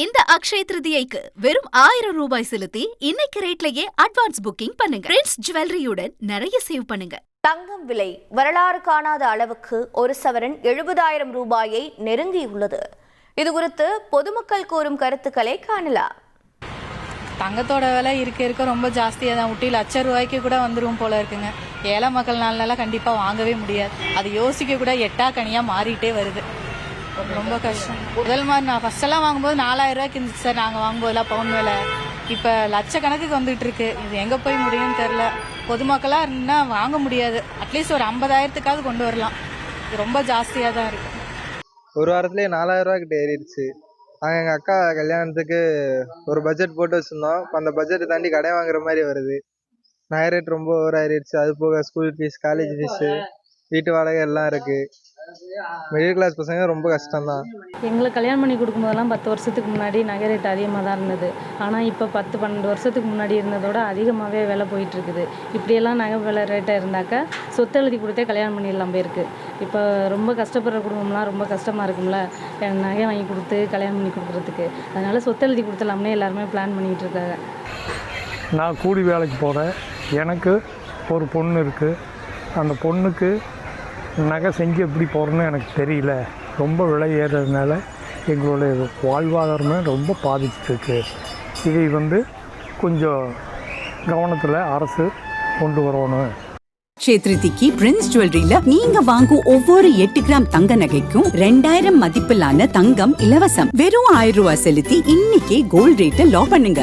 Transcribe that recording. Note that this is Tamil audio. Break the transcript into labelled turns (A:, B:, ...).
A: இந்த அக்ஷய திருதியைக்கு வெறும் 1000 ரூபாய் செலுத்தி இன்னைக்கு ரேட்லயே அட்வான்ஸ் புக்கிங் பண்ணுங்க. பிரின்ஸ் ஜுவல்லரியுடன் நிறைய சேவ் பண்ணுங்க.
B: தங்கம் விலை வரலாறு காணாத அளவுக்கு ஒரு சவரன் 70,000 ரூபாயை நெருங்கியுள்ளது. இது குறித்து பொதுமக்கள் கூறும் கருத்துக்களை காணலாம்.
C: தங்கத்தோட விலை இருக்க ரொம்ப ஜாஸ்தியாக தான் ஊட்டி ₹1,00,000 கூட வந்துடும் போல இருக்குங்க. ஏழை மக்கள்னால கண்டிப்பாக வாங்கவே முடியாது. அது யோசிக்க கூட எட்டாக்கனியாக மாறிட்டே வருது. ரொம்ப கஷ்டம். முதல் மாதிரி நான் ஃபர்ஸ்டெல்லாம் வாங்கும்போது ₹4,000 இருந்துச்சு சார். நாங்கள் வாங்கும்போதெல்லாம் பவுன் விலை இப்போ லட்சக்கணக்குக்கு வந்துட்டு இருக்கு. இது எங்கே போய் முடியும்னு தெரில. பொதுமக்களாக இருந்தால் வாங்க முடியாது. அட்லீஸ்ட் ஒரு 50,000க்காவது கொண்டு வரலாம். இது ரொம்ப ஜாஸ்தியாக தான் இருக்கு.
D: ஒரு வாரத்துலேயே ₹4,000 கிட்ட ஏறிடுச்சு. நாங்கள் எங்கள் அக்கா கல்யாணத்துக்கு ஒரு பட்ஜெட் போட்டு வச்சுருந்தோம். இப்போ அந்த பட்ஜெட்டை தாண்டி கடை வாங்குற மாதிரி வருது. நகை ரேட் ரொம்ப ஓவர் ஆயிடுச்சு. அது போக ஸ்கூல் ஃபீஸ், காலேஜ் ஃபீஸு, வீட்டு வாடகை எல்லாம் இருக்குது. மிடில் கிளாஸ் பசங்க ரொம்ப கஷ்டம்தான்.
E: எங்களுக்கு கல்யாணம் பண்ணி கொடுக்கும்போதெல்லாம் 10 வருஷத்துக்கு முன்னாடி நகை ரேட் அதிகமாக தான் இருந்தது. ஆனால் இப்போ 10-12 வருஷத்துக்கு முன்னாடி இருந்ததோட அதிகமாகவே விலை போயிட்டுருக்குது. இப்படியெல்லாம் நகை விலை ரேட்டாக இருந்தாக்கா சொத்து எழுதி கொடுத்தே கல்யாணம் பண்ணிடலாம் போயிருக்கு. இப்போ ரொம்ப கஷ்டப்படுற குடும்பம்லாம் ரொம்ப கஷ்டமாக இருக்கும்ல நகை வாங்கி கொடுத்து கல்யாணம் பண்ணி கொடுக்குறதுக்கு. அதனால் சொத்து எழுதி கொடுத்துலாம்னே எல்லாருமே பிளான் பண்ணிகிட்டு இருக்காங்க.
F: நான் கூலி வேலைக்கு போகிறேன். எனக்கு ஒரு பொண்ணு இருக்குது. அந்த பொண்ணுக்கு நகை செஞ்சு எப்படி போகிறேன்னு எனக்கு தெரியல. ரொம்ப விலை ஏறுறதுனால எங்களுடைய வாழ்வாதாரமே ரொம்ப பாதிச்சிருக்கு. இதை கொஞ்சம் கவனத்தில் அரசு கொண்டு வரணும்.
G: சேத்ரிதிக்கு பிரின்ஸ் ஜுவல்லரியில நீங்க வாங்கும் ஒவ்வொரு 8 கிராம் தங்க நகைக்கும் 2000 மதிப்பிலான தங்கம் இலவசம். வெறும் ₹1000 செலுத்தி இன்னைக்கே கோல்ட் ரேட்டை லாக் பண்ணுங்க.